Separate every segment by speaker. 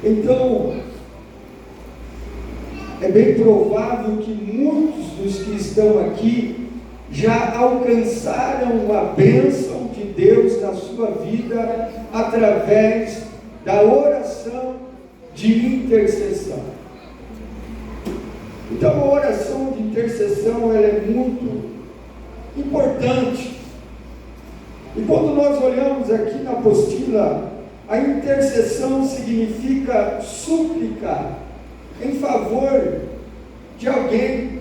Speaker 1: Então, é bem provável que muitos dos que estão aqui já alcançaram a bênção de Deus na sua vida através da oração de intercessão. Então, a oração de intercessão ela é muito importante. E quando nós olhamos aqui na apostila, a intercessão significa súplica em favor de alguém,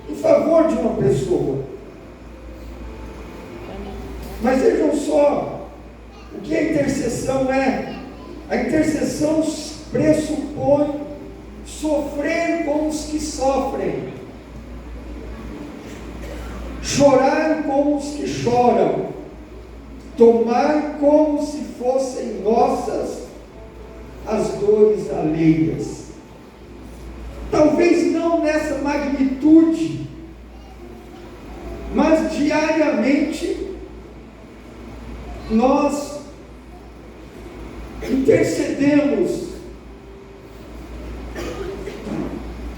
Speaker 1: em favor de uma pessoa. Mas vejam só, o que a intercessão é? A intercessão pressupõe sofrer com os que sofrem, chorar com os que choram, tomar como se fossem nossas as dores alheias. Talvez não nessa magnitude, mas diariamente nós intercedemos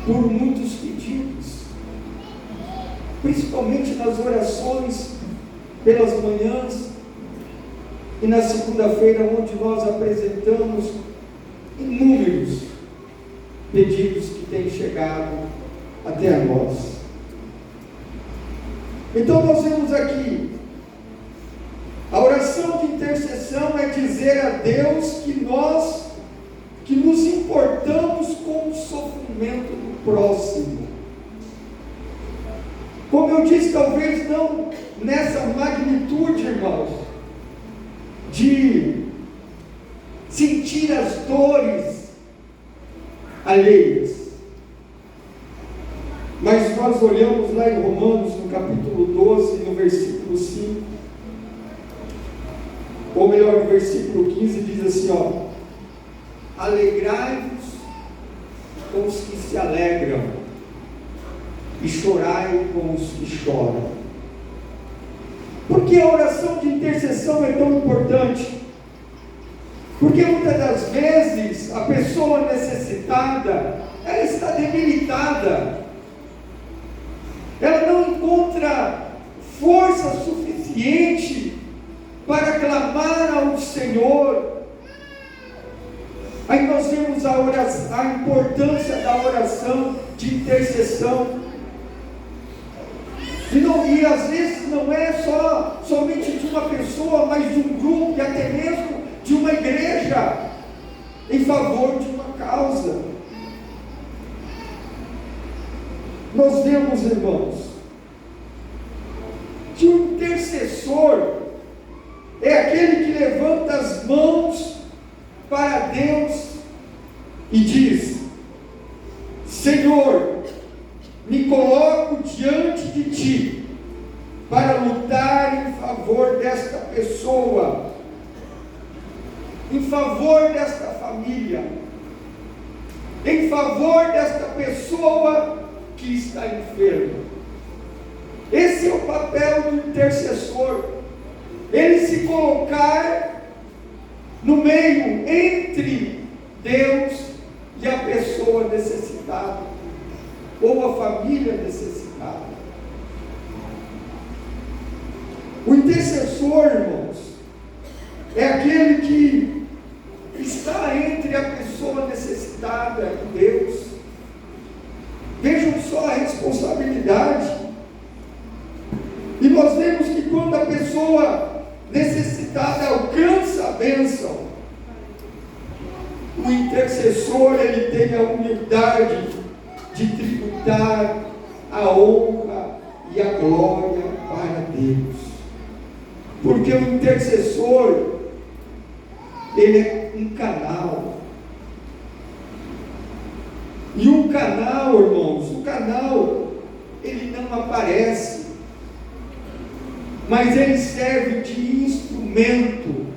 Speaker 1: por muitos pedidos, principalmente nas orações pelas manhãs e na segunda-feira, onde nós apresentamos inúmeros pedidos que têm chegado até nós. Então nós vemos aqui, a oração de intercessão é dizer a Deus que nós nos importamos com o sofrimento do próximo. Como eu disse, talvez não nessa magnitude, irmãos, de sentir as dores alheias. Mas nós olhamos lá em Romanos, no capítulo 12, no versículo 5, ou melhor, no versículo 15, diz assim, ó: alegrai-vos com os que se alegram, e chorai com os que choram. Por que a oração de intercessão é tão importante? Porque muitas das vezes a pessoa necessitada, ela está debilitada, ela não encontra força suficiente para clamar ao Senhor. Aí nós vemos a importância da oração de intercessão. E às vezes não é somente de uma pessoa, mas de um grupo e até mesmo de uma igreja em favor de uma causa. Nós vemos, irmãos, que o intercessor é aquele que levanta as mãos para Deus e diz: Senhor, me coloco diante de Ti para lutar em favor desta pessoa, em favor desta família, em favor desta pessoa que está enferma. Esse é o papel do intercessor, ele se colocar no meio entre Deus e a pessoa necessitada, ou a família necessitada. O intercessor, irmãos, é aquele que está entre a pessoa necessitada e Deus. Vejam só a responsabilidade. E nós vemos que quando a pessoa necessitada alcança a bênção, o intercessor, ele tem a humildade de tributar a honra e a glória para Deus. Porque o intercessor, ele é um canal. E um canal, irmãos, o canal, ele não aparece, mas ele serve de instrumento.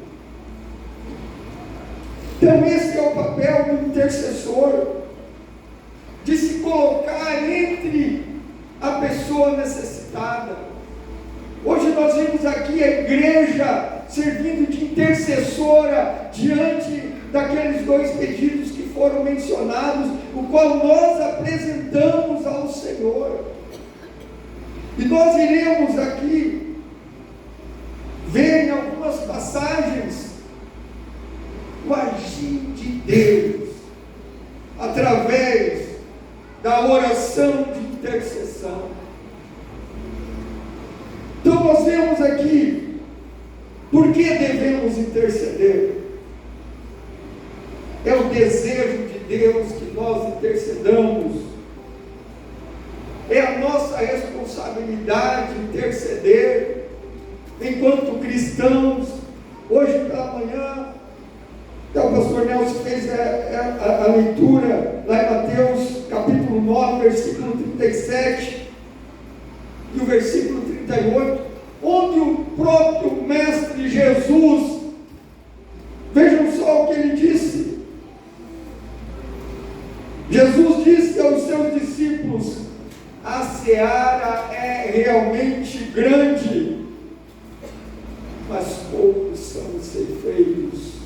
Speaker 1: Então esse é o papel do intercessor, de se colocar entre a pessoa necessitada. Hoje nós vemos aqui a igreja servindo de intercessora diante daqueles dois pedidos que foram mencionados, o qual nós apresentamos ao Senhor. E nós iremos aqui ver em algumas passagens o agir de Deus através da oração de intercessão. Então nós vemos aqui por que devemos interceder. É o desejo de Deus que nós intercedamos. É a nossa responsabilidade interceder enquanto cristãos. Hoje pela manhã, o pastor Nelson fez a leitura lá em Mateus capítulo 9, versículo 37 e o versículo 38, onde o próprio Mestre Jesus, vejam só o que ele disse. Jesus disse aos seus discípulos: a seara é realmente grande, mas poucos são os ceifeiros.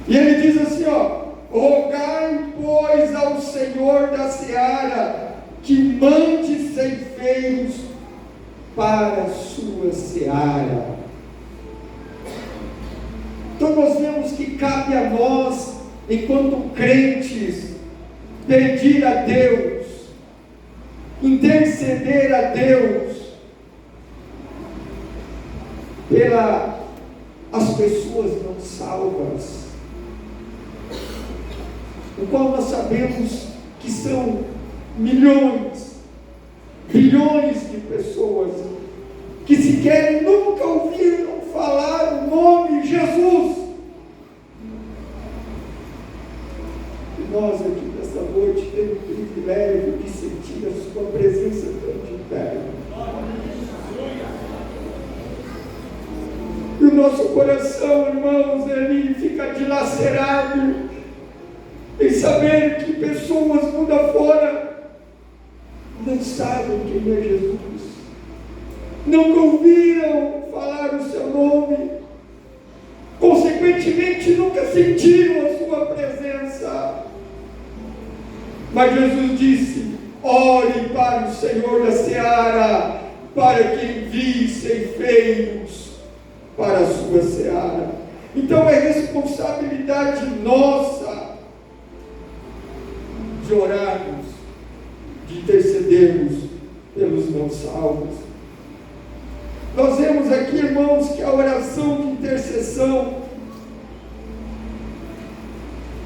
Speaker 1: E ele diz assim, rogai, pois, ao Senhor da seara que mande ceifeiros para a sua seara. Então nós vemos que cabe a nós, enquanto crentes, pedir a Deus, interceder a Deus pelas pessoas não salvas, o qual nós sabemos que são milhões, bilhões de pessoas que sequer nunca ouviram falar o nome Jesus. E nós aqui nessa noite temos o privilégio de sentir a sua presença tão de perto. E o nosso coração, irmãos, ele fica dilacerado em saber que pessoas mundo afora não sabem quem é Jesus, nunca ouviram falar o seu nome, consequentemente nunca sentiram a sua presença. Mas Jesus disse: ore para o Senhor da seara, para que envie ceifeiros para a sua seara. Então é responsabilidade nossa de orarmos, de intercedermos pelos não salvos. Nós vemos aqui, irmãos, que a oração de intercessão,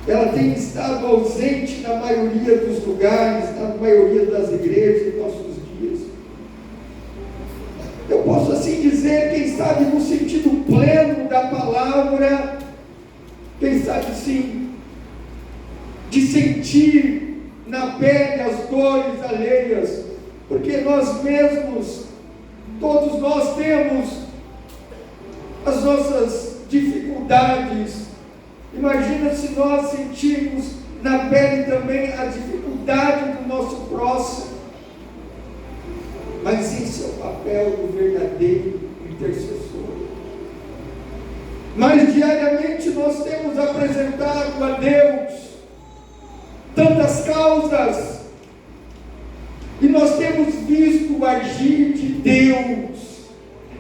Speaker 1: ela tem estado ausente na maioria dos lugares, na maioria das igrejas em nossos dias. Eu posso assim dizer, quem sabe no sentido pleno da palavra, quem sabe sim, de sentir na pele as dores alheias, porque nós mesmos, todos nós temos as nossas dificuldades. Imagina se nós sentirmos na pele também a dificuldade do nosso próximo. Mas esse é o papel do verdadeiro intercessor. Mas diariamente nós temos apresentado a Deus tantas causas, e nós temos visto o agir de Deus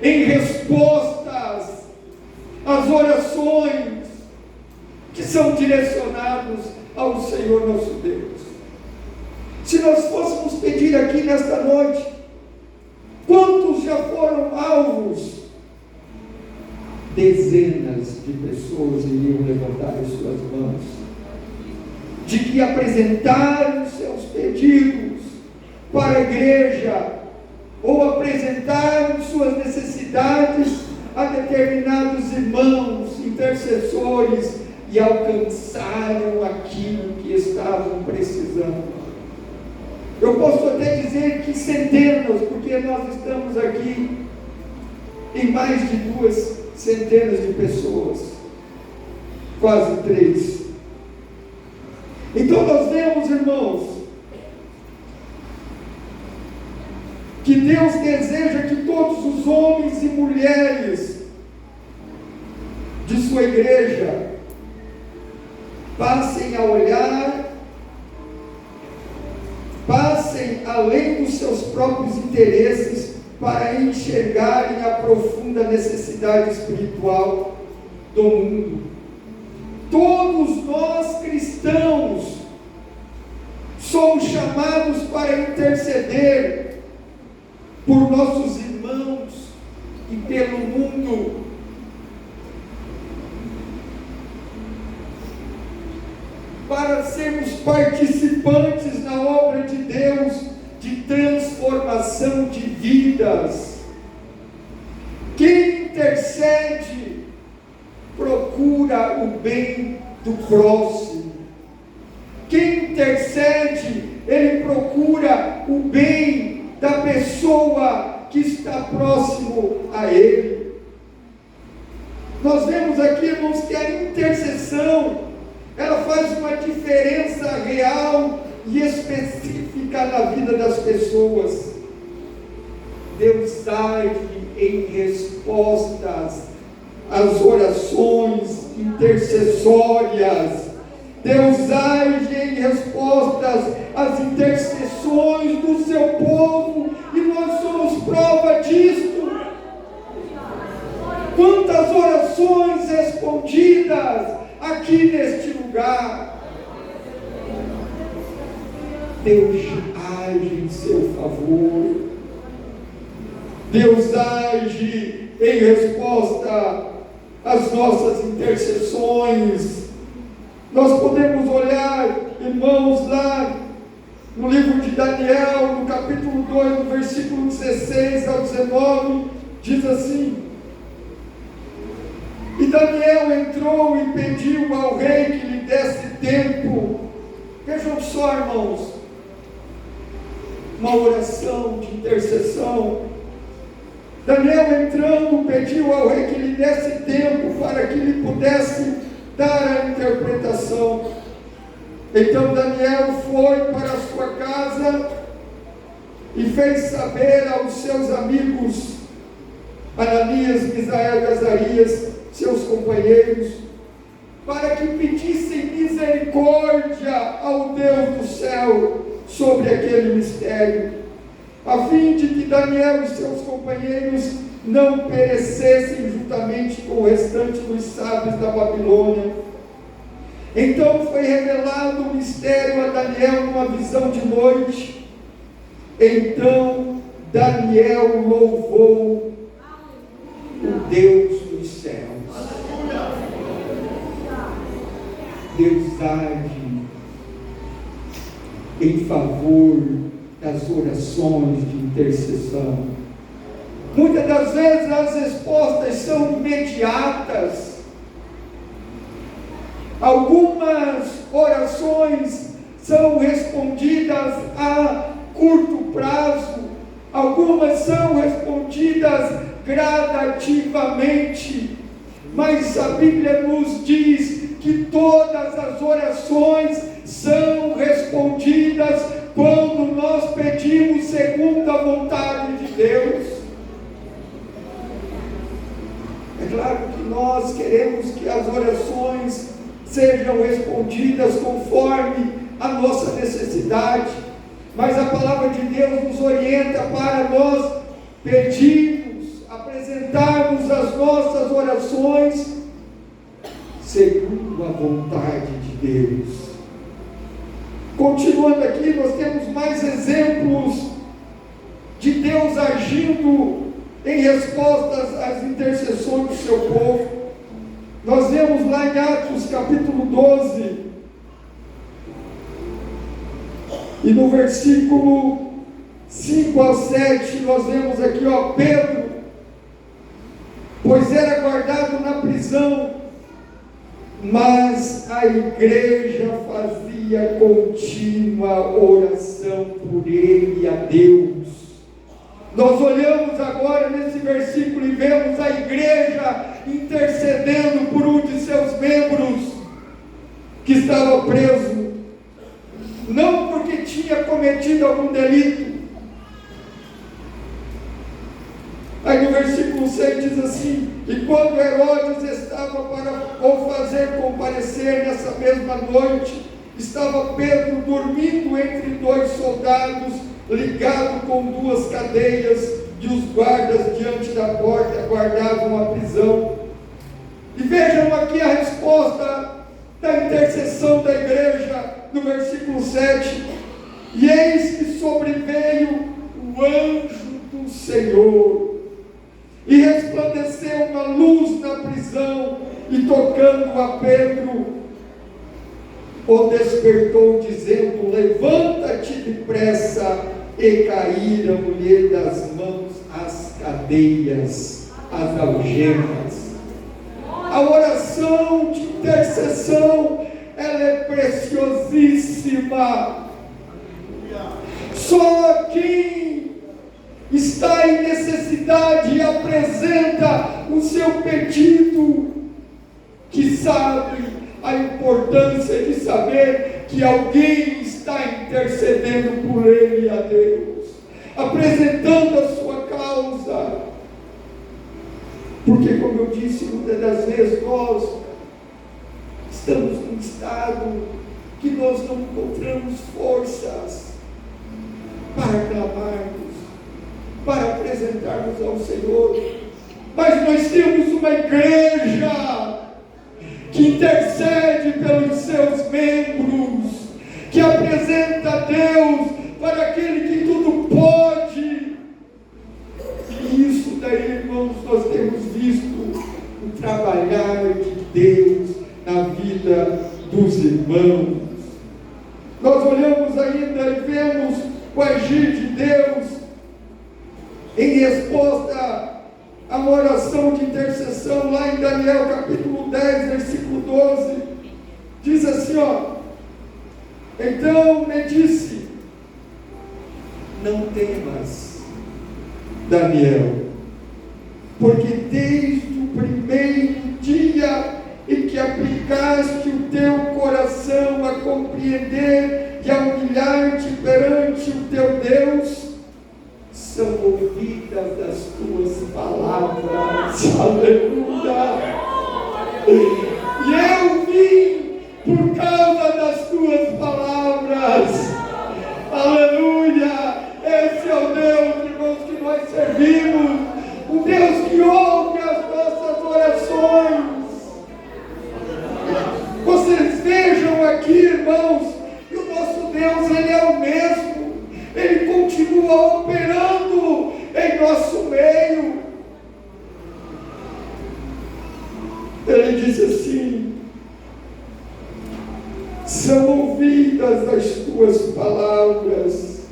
Speaker 1: em respostas às orações que são direcionadas ao Senhor nosso Deus. Se nós fôssemos pedir aqui nesta noite, quantos já foram alvos? Dezenas de pessoas iriam levantar as suas mãos, de que apresentaram seus pedidos para a igreja, ou apresentaram suas necessidades a determinados irmãos, intercessores, e alcançaram aquilo que estavam precisando. Eu posso até dizer que centenas, porque nós estamos aqui em mais de 2 centenas de pessoas, quase 3. Então nós vemos, irmãos, que Deus deseja que todos os homens e mulheres de sua igreja. Passem a olhar, passem além dos seus próprios interesses para enxergarem a profunda necessidade espiritual do mundo. Todos nós cristãos somos chamados para interceder por nossos irmãos e pelo mundo. Para sermos participantes na obra de Deus, de transformação de vidas. Quem intercede, procura o bem do próximo. Quem intercede, ele procura o bem da pessoa que está próximo a ele. Nós vemos aqui, irmãos, que a intercessão, ela faz uma diferença real e específica na vida das pessoas. Deus age em respostas às orações intercessórias. Deus age em respostas às intercessões do seu povo, e nós somos prova disso. Quantas orações respondidas aqui neste lugar. Deus age em seu favor. Deus age em resposta às nossas intercessões. Nós podemos olhar, irmãos, lá no livro de Daniel, no capítulo 2, no versículo 16 ao 19, diz assim: e Daniel entrou e pediu ao rei que lhe desse tempo. Vejam só, irmãos, uma oração de intercessão. Daniel entrando pediu ao rei que lhe desse tempo para que lhe pudesse dar a interpretação. Então Daniel foi para a sua casa e fez saber aos seus amigos Ananias, Misael e Azarias, seus companheiros, para que pedissem misericórdia ao Deus do céu sobre aquele mistério, a fim de que Daniel e seus companheiros não perecessem juntamente com o restante dos sábios da Babilônia. Então foi revelado o mistério a Daniel numa visão de noite. Então Daniel louvou o Deus dos céus. Deus age em favor das orações de intercessão. Muitas das vezes as respostas são imediatas. Algumas orações são respondidas a curto prazo, algumas são respondidas gradativamente, mas a Bíblia nos diz que todas as orações são respondidas quando nós pedimos segundo a vontade de Deus. É claro que nós queremos que as orações sejam respondidas conforme a nossa necessidade, mas a palavra de Deus nos orienta para nós pedirmos, apresentarmos as nossas orações segundo a vontade de Deus. Continuando aqui, nós temos mais exemplos de Deus agindo em respostas às intercessões do seu povo. Nós vemos lá em Atos capítulo 12, e no versículo 5 ao 7, nós vemos aqui, Pedro, pois era guardado na prisão, mas a igreja fazia contínua oração por ele a Deus. Nós olhamos agora nesse versículo e vemos a igreja intercedendo por um de seus membros que estava preso, não porque tinha cometido algum delito. Aí no versículo 6 diz assim: e quando Herodes estava para ou fazer comparecer nessa mesma noite, estava Pedro dormindo entre dois soldados, ligado com duas cadeias, e os guardas diante da porta aguardavam a prisão. E vejam aqui a resposta da intercessão da igreja, no versículo 7. E eis que sobreveio o anjo do Senhor, e resplandeceu uma luz na prisão, e tocando a Pedro, o despertou, dizendo: levanta-te depressa. E caíram-lhe das mãos as cadeias, as algemas. A oração de intercessão, ela é preciosíssima. Só quem está em necessidade e apresenta o seu pedido, que sabe a importância de saber que alguém está intercedendo por ele a Deus, apresentando a sua causa. Porque, como eu disse, muitas das vezes nós estamos num estado que nós não encontramos forças para clamarmos, para apresentarmos ao Senhor, mas nós temos uma igreja que intercede pelos seus membros, que apresenta a Deus para aquele que tudo pode. E isso daí, irmãos, nós temos visto o trabalhar de Deus na vida dos irmãos. Nós olhamos ainda e vemos o agir de Deus em resposta a uma oração de intercessão lá em Daniel capítulo 10, versículo 12, diz assim, então me disse: não temas, Daniel, porque desde o primeiro dia em que aplicaste o teu coração a compreender e a humilhar-te perante o teu Deus, são ouvidas as tuas palavras. Aleluia! E eu vim por causa das tuas palavras. Aleluia! Esse é o Deus, irmãos, que nós servimos, um Deus que ouve as nossas orações. Vocês vejam aqui, irmãos, que o nosso Deus, Ele é o mesmo. Ele continua operando em nosso meio. Ele disse assim: são ouvidas as tuas palavras,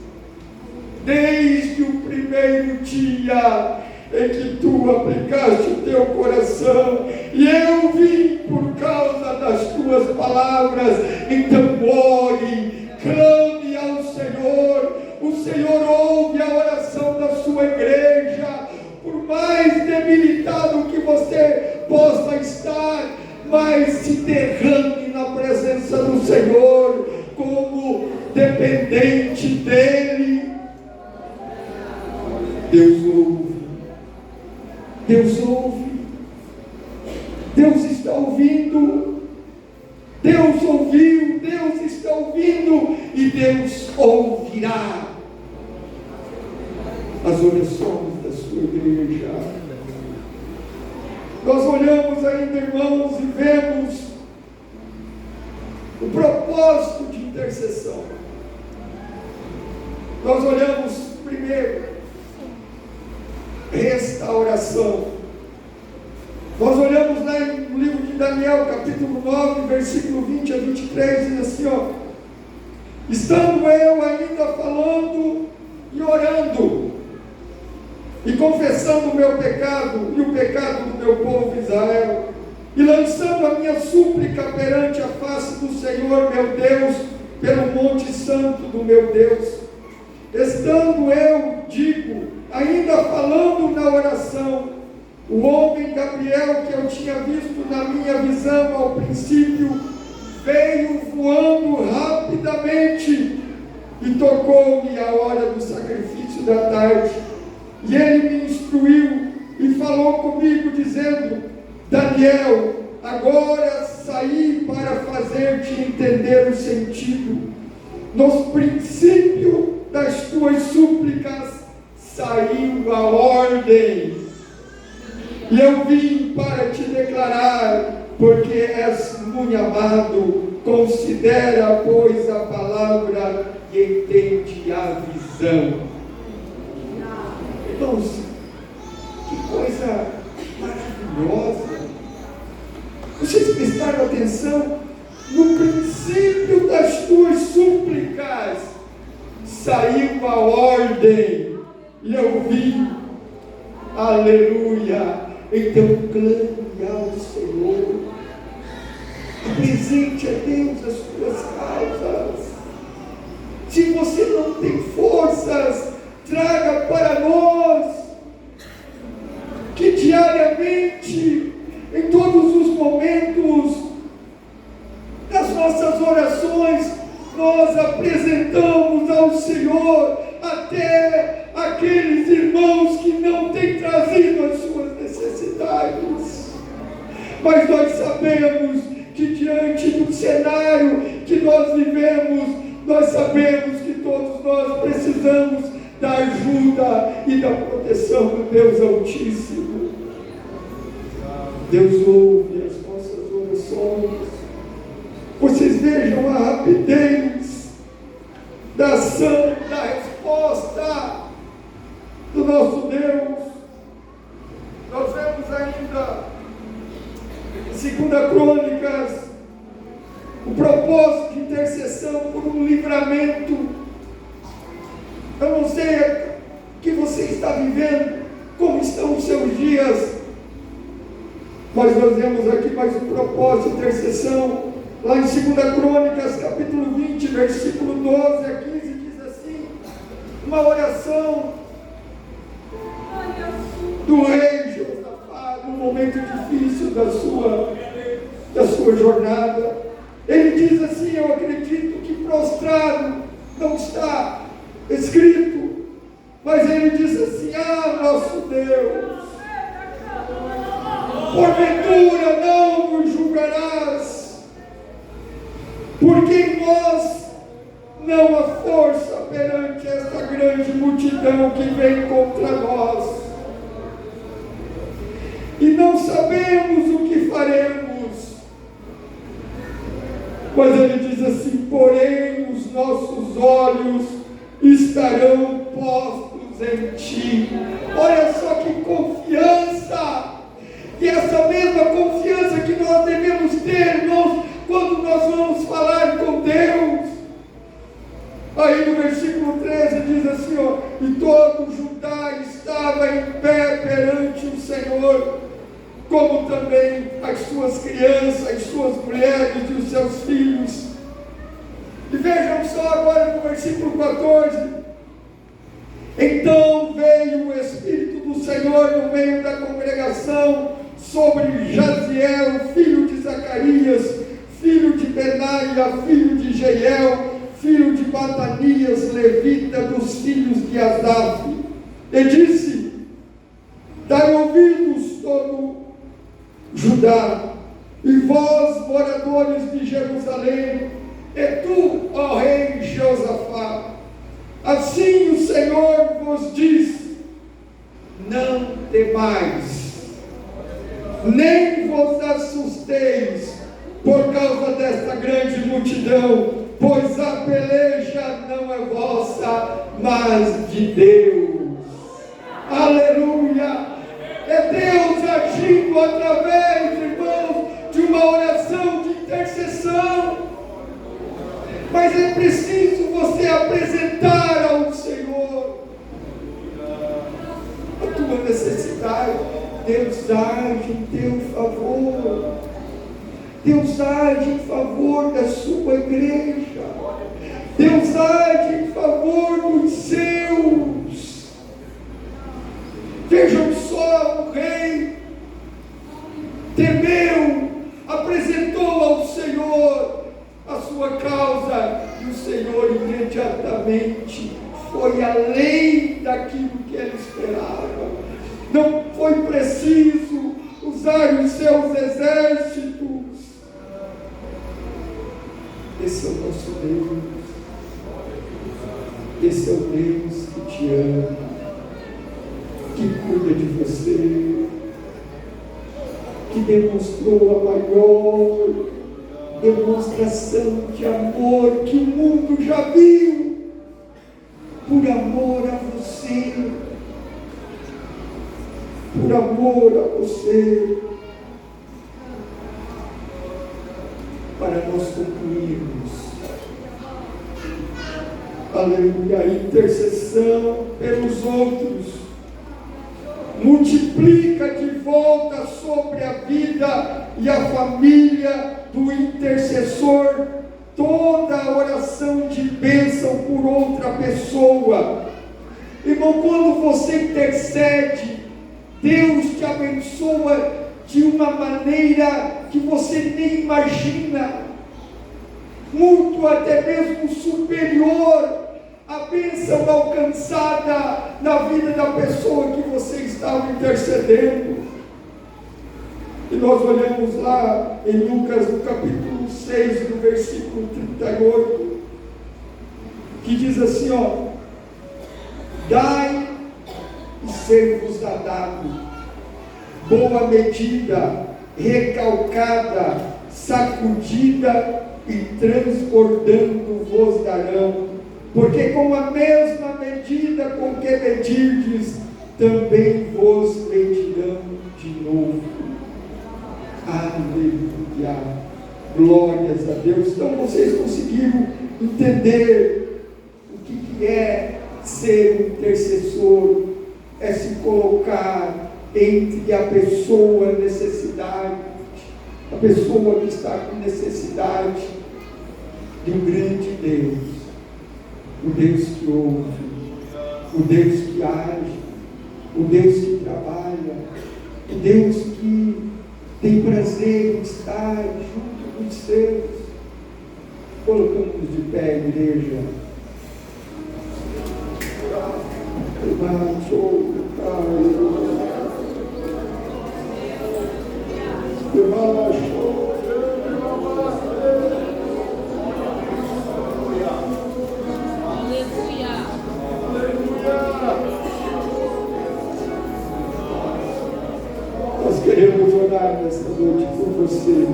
Speaker 1: desde o primeiro dia em que tu aplicaste o teu coração, e eu vim por causa das tuas palavras. Então ore, clame ao Senhor. O Senhor ouve a oração da sua igreja. Por mais debilitado que você possa estar, mas se derrame na presença do Senhor como dependente dEle. Deus ouve. Deus ouve. Deus está ouvindo. Deus ouviu, Deus está ouvindo e Deus ouvirá as orações da sua igreja. Nós olhamos ainda, irmãos, e vemos o propósito de intercessão. Nós olhamos primeiro restauração. Nós olhamos lá no livro de Daniel, capítulo 9, versículo 20 a 23, diz assim, estando eu ainda falando e orando, e confessando o meu pecado e o pecado do meu povo Israel, e lançando a minha súplica perante a face do Senhor meu Deus, pelo monte santo do meu Deus, estando eu, digo, ainda falando na oração, o homem Gabriel, que eu tinha visto na minha visão ao princípio, veio voando rapidamente e tocou-me a hora do sacrifício da tarde. E ele me instruiu e falou comigo, dizendo: Daniel, agora saí para fazer-te entender o sentido. Nos princípios das tuas súplicas saiu a ordem. E eu vim para te declarar, porque és muito amado. Considera, pois, a palavra e entende a visão. Irmãos, que coisa maravilhosa. Vocês prestaram atenção? No princípio das tuas súplicas saiu a ordem, e eu vi. Aleluia. Então clame ao Senhor, apresente a Deus as tuas causas. Se você não tem forças, traga para nós, que diariamente, em todos os momentos das nossas orações, nós apresentamos ao Senhor até aqueles irmãos que não têm trazido as suas necessidades. Mas nós sabemos que diante do cenário que nós vivemos, nós sabemos que todos nós precisamos da ajuda e da proteção do Deus Altíssimo. Deus ouve as nossas orações. Vocês vejam a rapidez da ação, da resposta do nosso Deus. Nós vemos ainda em 2 Crônicas o propósito de intercessão por um livramento. Eu não sei o que você está vivendo, como estão os seus dias, mas nós vemos aqui mais um propósito de intercessão. Lá em 2 Crônicas, capítulo 20, versículo 12 a 15, diz assim, uma oração do rei Josafá, num momento difícil da sua jornada. Ele diz assim, eu acredito que prostrado não está escrito, mas ele diz assim, nosso Deus, porventura não nos julgarás, porque em nós não há força perante esta grande multidão que vem contra nós, e não sabemos o que faremos. Mas ele diz assim, porém os nossos olhos estarão postos em ti. Olha só que confiança, e essa mesma confiança que nós devemos ter, irmãos, quando nós vamos falar com Deus. Aí no versículo 13 diz assim, e todo Judá estava em pé perante o Senhor, como também as suas crianças, as suas mulheres e os seus filhos. E vejam só agora no versículo 14, então veio o Espírito do Senhor no meio da congregação sobre Jaziel, filho de Zacarias, filho de Benaia, filho de Jeiel, filho de Matanias, levita, dos filhos de Asaf. E disse, dai ouvidos todo Judá, e vós, moradores de Jerusalém, e tu, ó rei Josafá, assim o Senhor vos diz, não temais, nem vos assusteis por causa desta grande multidão, pois a peleja não é vossa, mas de Deus. Aleluia! É Deus agindo através, irmãos, de uma oração de intercessão. Mas é preciso você apresentar ao Senhor a tua necessidade. Deus age em teu favor. Deus age em favor da sua igreja. Deus age em favor dos seus. Vejam só, o rei temeu, apresentou ao Senhor a sua causa, e o Senhor imediatamente foi além daquilo que ele esperava. Não foi preciso usar os seus exércitos, Esse é o nosso Deus. Esse é o Deus que te ama, que cuida de você, que demonstrou a maior demonstração de amor que o mundo já viu, por amor a você, por amor a você. Para nós concluirmos, aleluia, a intercessão pelos outros multiplica de volta sobre a vida e a família do intercessor toda a oração de bênção por outra pessoa. Irmão, quando você intercede, Deus te abençoa de uma maneira que você nem imagina, muito até mesmo superior à bênção alcançada na vida da pessoa que você estava intercedendo. E nós olhamos lá em Lucas, no capítulo 6, no versículo 38, que diz assim, dai e ser-vos-á dado, boa medida, recalcada, sacudida e transbordando vos darão, porque com a mesma medida com que medirdes, também vos medirão de novo. Aleluia, glórias a Deus. Então vocês conseguiram entender o que é ser um intercessor? É se colocar entre a pessoa necessidade, a pessoa que está com necessidade de um grande Deus, o Deus que ouve, o Deus que age, o Deus que trabalha, o Deus que tem prazer em estar junto dos seus. Colocamos de pé, igreja. Nós queremos orar nesta noite por você.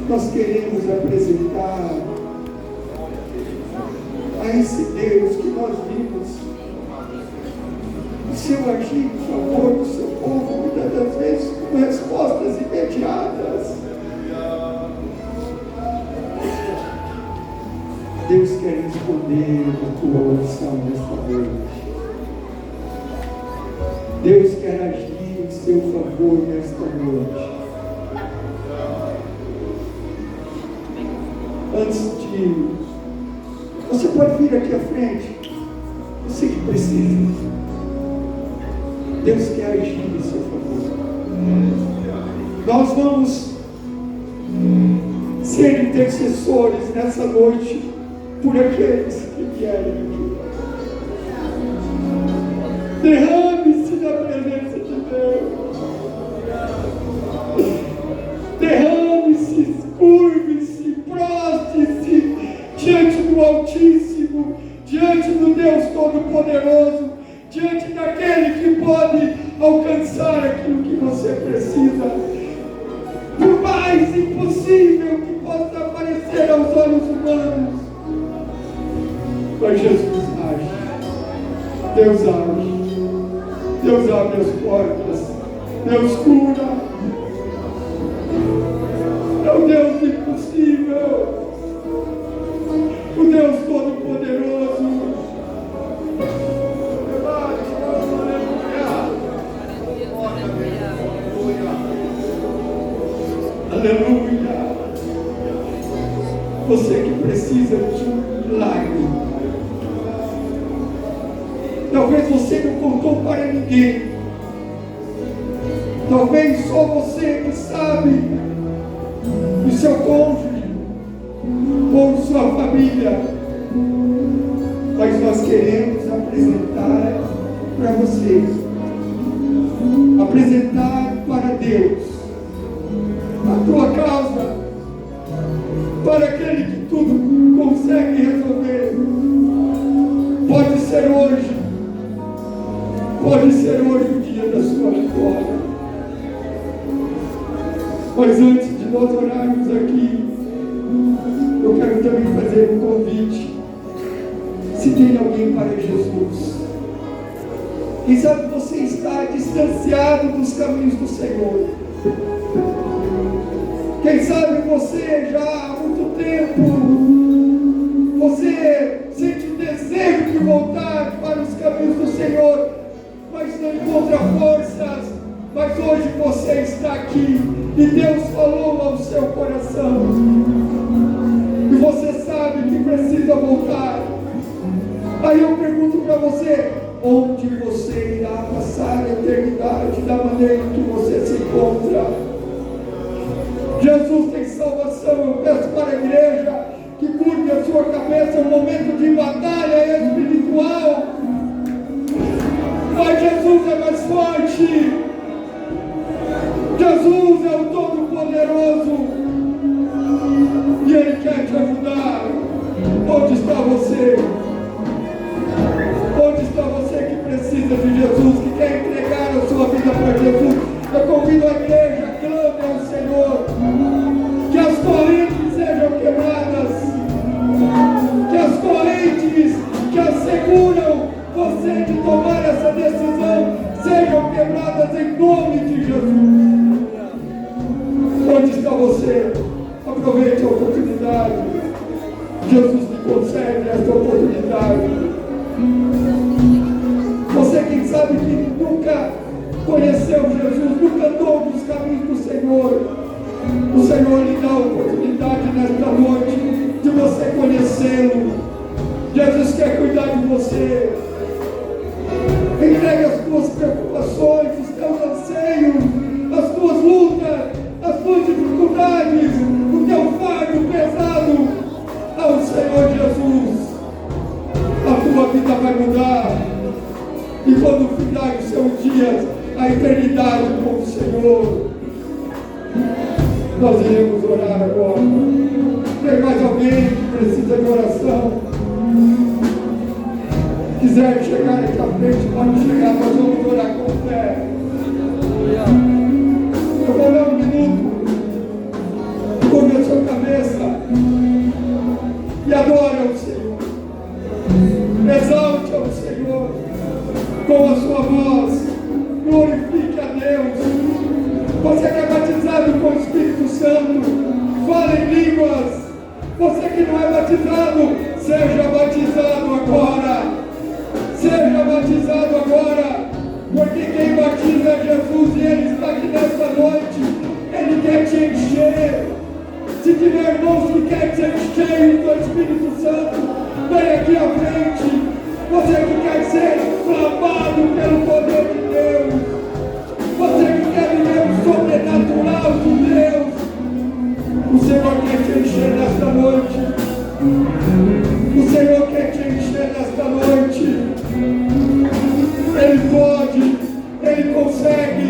Speaker 1: Nós queremos apresentar a esse Deus que nós vimos o seu agir em favor do seu povo, muitas das vezes com respostas imediatas. Deus quer responder a tua oração nesta noite. Deus quer agir em seu favor nesta noite. Antes de... Você pode vir aqui à frente. Você que precisa. Deus quer agir em seu favor. Nós vamos ser intercessores nessa noite por aqueles que vierem aqui. Derrame-se na presença de Deus. Derrame-se, curve-se, proste-se diante do Altíssimo, diante do Deus Todo-Poderoso, diante daquele que pode alcançar aquilo que você precisa. Por mais impossível que possa aparecer aos olhos humanos, mas Jesus age. Deus age. Deus abre as portas. Deus cura. É o Deus impossível. O Deus Todo-Poderoso. Aleluia. Você que precisa de um milagre. Talvez você não contou para ninguém. Talvez só você que sabe, o seu cônjuge ou sua família. Mas nós queremos apresentar para você, apresentar para Deus a tua causa para aquele que tudo consegue resolver. Pode ser hoje o dia da sua vitória. Mas antes de nós orarmos aqui, eu quero também fazer um convite. Se tem alguém para Jesus, quem sabe você está distanciado dos caminhos do Senhor. Quem sabe você já há muito tempo, você sente o desejo de voltar para os caminhos do Senhor, mas não encontra forças. Mas hoje você está aqui e Deus falou ao seu coração. E você sabe que precisa voltar. Aí eu pergunto para você, onde você irá passar a eternidade da maneira que você se encontra? Jesus tem salvação. Eu peço para a igreja que curve a sua cabeça um momento de batalha espiritual. Mas Jesus é mais forte. Jesus é o Todo-Poderoso e Ele quer te ajudar. Onde está você? Onde está você que precisa de Jesus, que quer entregar a sua vida para Jesus? Eu convido a igreja, clame ao Senhor, que as correntes sejam quebradas, que as correntes que asseguram você de tomar essa decisão sejam quebradas em nome de Jesus. Onde está você? Aproveite a oportunidade. Jesus lhe concede essa oportunidade. Você, quem sabe que nunca conheceu Jesus, nunca andou nos caminhos do Senhor, o Senhor lhe dá a oportunidade nesta noite de você conhecê-lo. Jesus quer cuidar de você. Entregue as tuas preocupações, os teus anseios, as tuas lutas, as tuas dificuldades, o teu fardo pesado ao Senhor Jesus. A tua vida vai mudar. E quando findar os seus dias, a eternidade com o Senhor, nós iremos orar agora. Tem mais alguém que precisa de oração? Quiser chegar aqui à frente, pode chegar. Nós vamos orar com fé. Eu vou dar um minuto. Curva a sua cabeça e adore ao Senhor. Exalte ao Senhor com a sua voz. Glorifique a Deus. Você que é batizado com o Espírito Santo, fala em línguas. Você que não é batizado, seja batizado agora. Seja batizado agora, porque quem batiza é Jesus e Ele está aqui nesta noite. Ele quer te encher. Se tiver irmãos que querem ser cheios do Espírito Santo, vem aqui à frente. Você que quer ser inflamado pelo poder de Deus, você que quer viver o sobrenatural de Deus, o Senhor quer te encher nesta noite. O Senhor quer te encher nesta noite. Ele pode, Ele consegue,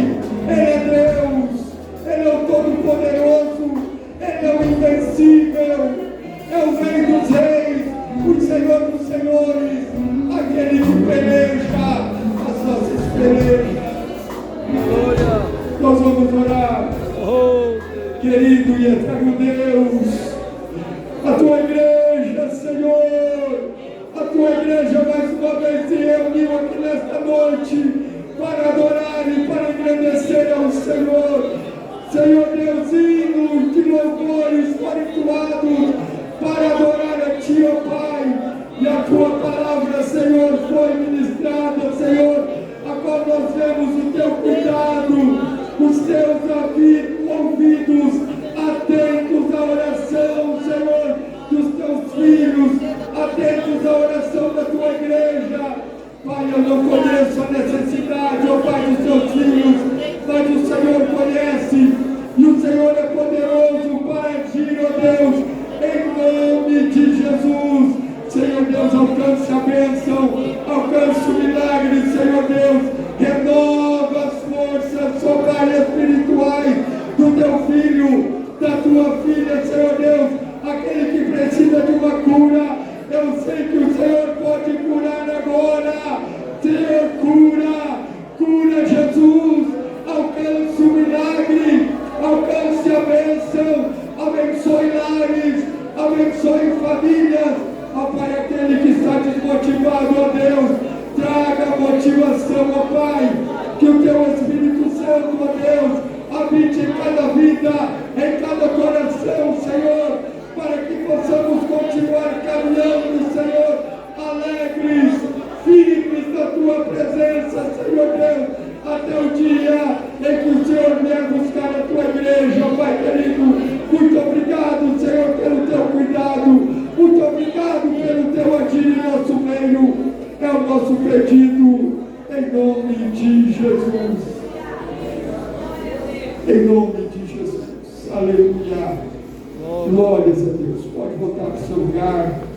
Speaker 1: Ele é Deus, Ele é o Todo-Poderoso, Ele é o Invencível, é o Rei dos Reis, o Senhor dos Senhores, aquele que peleja as nossas pelejas. Nós vamos orar. Querido e eterno Deus, a tua igreja, Senhor, a tua igreja mais uma vez se reuniu aqui nesta noite para adorar e para engrandecer ao Senhor. Senhor Deus, hinos de louvores foram entoados para adorar a Ti, ó Pai. E a Tua palavra, Senhor, foi ministrada, Senhor, a qual nós vemos o Teu cuidado, os Teus ouvidos atentos à oração, Senhor, dos Teus filhos, atentos à oração da Tua igreja. Pai, eu não conheço a necessidade, ó Pai, dos Teus filhos, mas o Senhor conhece, e o Senhor é poderoso para agir, ó Deus, em nome de Jesus. Senhor Deus, alcance a bênção, alcance o milagre, Senhor Deus, renova as forças sobre espirituais do Teu filho, da Tua filha, Senhor Deus, aquele a bênção, abençoe lares, abençoe famílias, ó Pai, aquele que está desmotivado, ó Deus, traga motivação, ó Pai, que o Teu Espírito Santo, ó Deus, habite em cada vida, em cada coração, Senhor, para que possamos continuar caminhando, Senhor, alegres, firmes na Tua presença, Senhor Deus, até o dia em que o Senhor vier buscar a Tua igreja, Pai querido. Muito obrigado, Senhor, pelo Teu cuidado, muito obrigado pelo Teu agir em nosso meio, é o nosso pedido, em nome de Jesus. Em nome de Jesus, aleluia, glórias a Deus. Pode voltar para o seu lugar.